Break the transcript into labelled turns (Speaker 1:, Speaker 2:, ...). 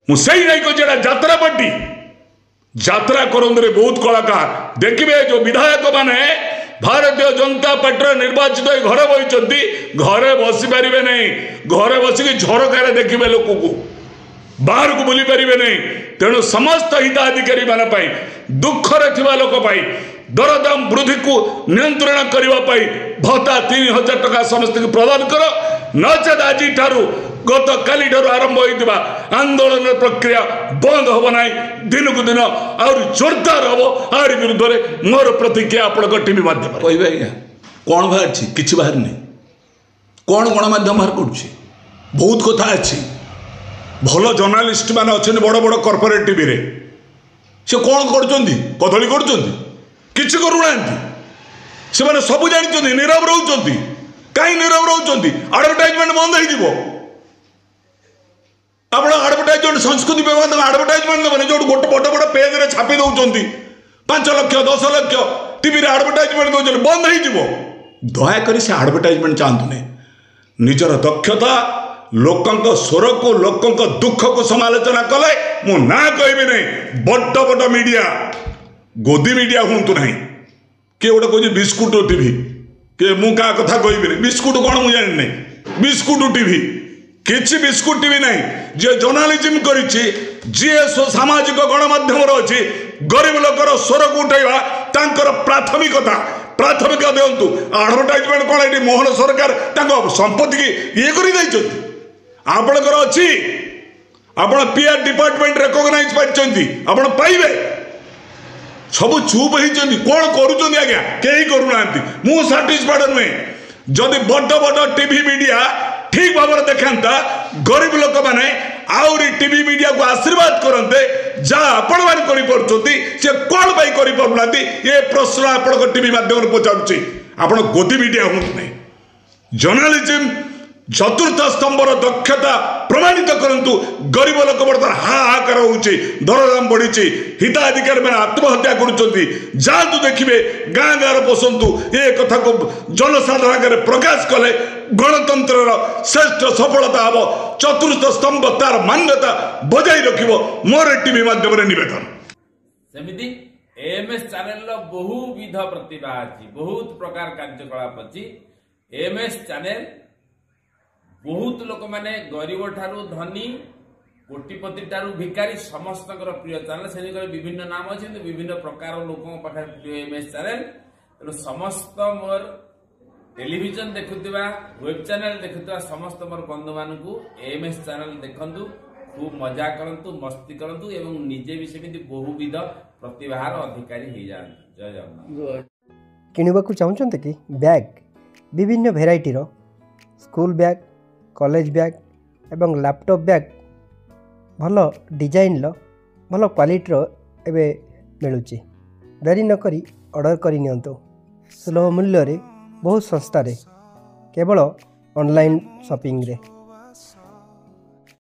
Speaker 1: मुझे नहीं कह जात्रा पार्टी यात्रा करंदरे बहुत कलाकार देखिए जो विधायक माने भारतीय जनता पार्टी निर्वाचित घर बही घरे बसी पारे नहीं घरे बसिक झरकार देखिए लोक को बाहर को बुली पारे नहीं तेणु समस्त हिताधिकारी मानी दुखरे थिबा लोक दरदाम वृद्धि को नियंत्रण करने भत्ता 3000 टका समस्त प्रदान कर नचेत आज गत काली आरंभ होता आंदोलन प्रक्रिया बंद हम ना दिन को दिन और जोरदार हम आर विरुद्ध में मोर प्रतिक्रिया आप टीवी माध्यम कहे आज्ञा कौन बाहर कि बाहर नहीं कौन गणमाध्यम बाहर कर बहुत कथा अच्छी भल जर्नालीस्ट मैंने अच्छे बड़ बड़ कॉर्पोरेट टीवी रे से कौन कदली किसी करूना से सब जानते नीरव रोच कहीं नीरव रोच आडभटाइजमेंट बंद हो आप आडभटाइजमेंट संस्कृति विभाग आडभटाइजमेंट देवे जो गोटे बड़ बड़ पेज रे छापी दौरान 5 लाख 10 लाख टीवी आडभटाइजमेंट दौरान बंद हो दयाकोरी से आडभटाइजमेंट चाहतु नहीं निजर दक्षता लोकंक स्वर को लोकंक दुख को समालोचना कले मु ना कहबी नहीं बड़ बड़ मीडिया गोदी मीडिया हूँ ना किए गोटे कह बिस्कुट टीवी किए मु क्या कथा कहबी बिस्कुट कौन मुझे जानी बिस्कुट टीवी किसी बिस्कुट टीवी नहीं जे जर्नालीजम करिछि जे सामाजिक गणमाध्यम अच्छी गरीब लोकर स्वर को उठेवा तांकर प्राथमिकता दिंतु आडभटाइजमेंट कौन ये मोहन सरकार संपत्ति की ये कर आपणकर अच्छी आपण पीआर डिपार्टमेंट रेकग्नाइज पार्टी पाइबे सब चुप होती कौन करुँच आज्ञा कहीं करूना मु साटिस्फाइड नुहे जदि बड़ बड़ टीवी मीडिया ठीक भाव देखता गरीब लोक मैंने आउरी टीवी मीडिया को आशीर्वाद करते जहाँ आपण मैंने कौन करना ये प्रश्न आप टीवी माध्यम पचारुच्छी आप गोदी मीडिया हूँ नहीं जर्नालीजम चतुर्थ स्तंभर दक्षता प्रमाणित करंतु गरीब लोक बर्तमान हाहाकार होची दरदाम बढ़ी हिताधिकारी मैंने आत्महत्या करूँ देखिए गाँ गाँव पशंतु ये कथा को जनसाधारण प्रकाश कले गणतंत्र श्रेष्ठ सफलता हम चतुर्थ स्तंभ तार मान्यता बजाई रखिब मोर टीवी माध्यम नवेदन
Speaker 2: सेमिति एएमएस चैनल बहुविध प्रतिभा अच्छी बहुत प्रकार कार्यकलाप अच्छी एएमएस चैनल बहुत लोक माने गरीब ठारू धनी कोटिपति ठारू भिकारी समस्त प्रिय चैनल से विभिन्न नाम अच्छे विभिन्न प्रकार लोकों पाखे प्रिय एएमएस चैनल तेणु समस्त मोर टेलीविजन देखुवा वेब चैनल देखुवा समस्त मोर बंधु मान एएमएस चैनल देखंतु खूब मजा करंतु मस्ती करंतु एवं निजे भी सेमिति बहुविध प्रतिभार अधिकारी हो जाते। जय जगन्नाथ।
Speaker 3: किणवाक चाहते कि बैग विभिन्न भेराइटीर स्कूल बैग कॉलेज बैग एवं लैपटॉप बैग भल डिजाइन भल क्वालिटीर एवं मिलूँ देरी नकरी ऑर्डर कर सुलभ मूल्य बहुत सस्तारे केवल ऑनलाइन शॉपिंग रे।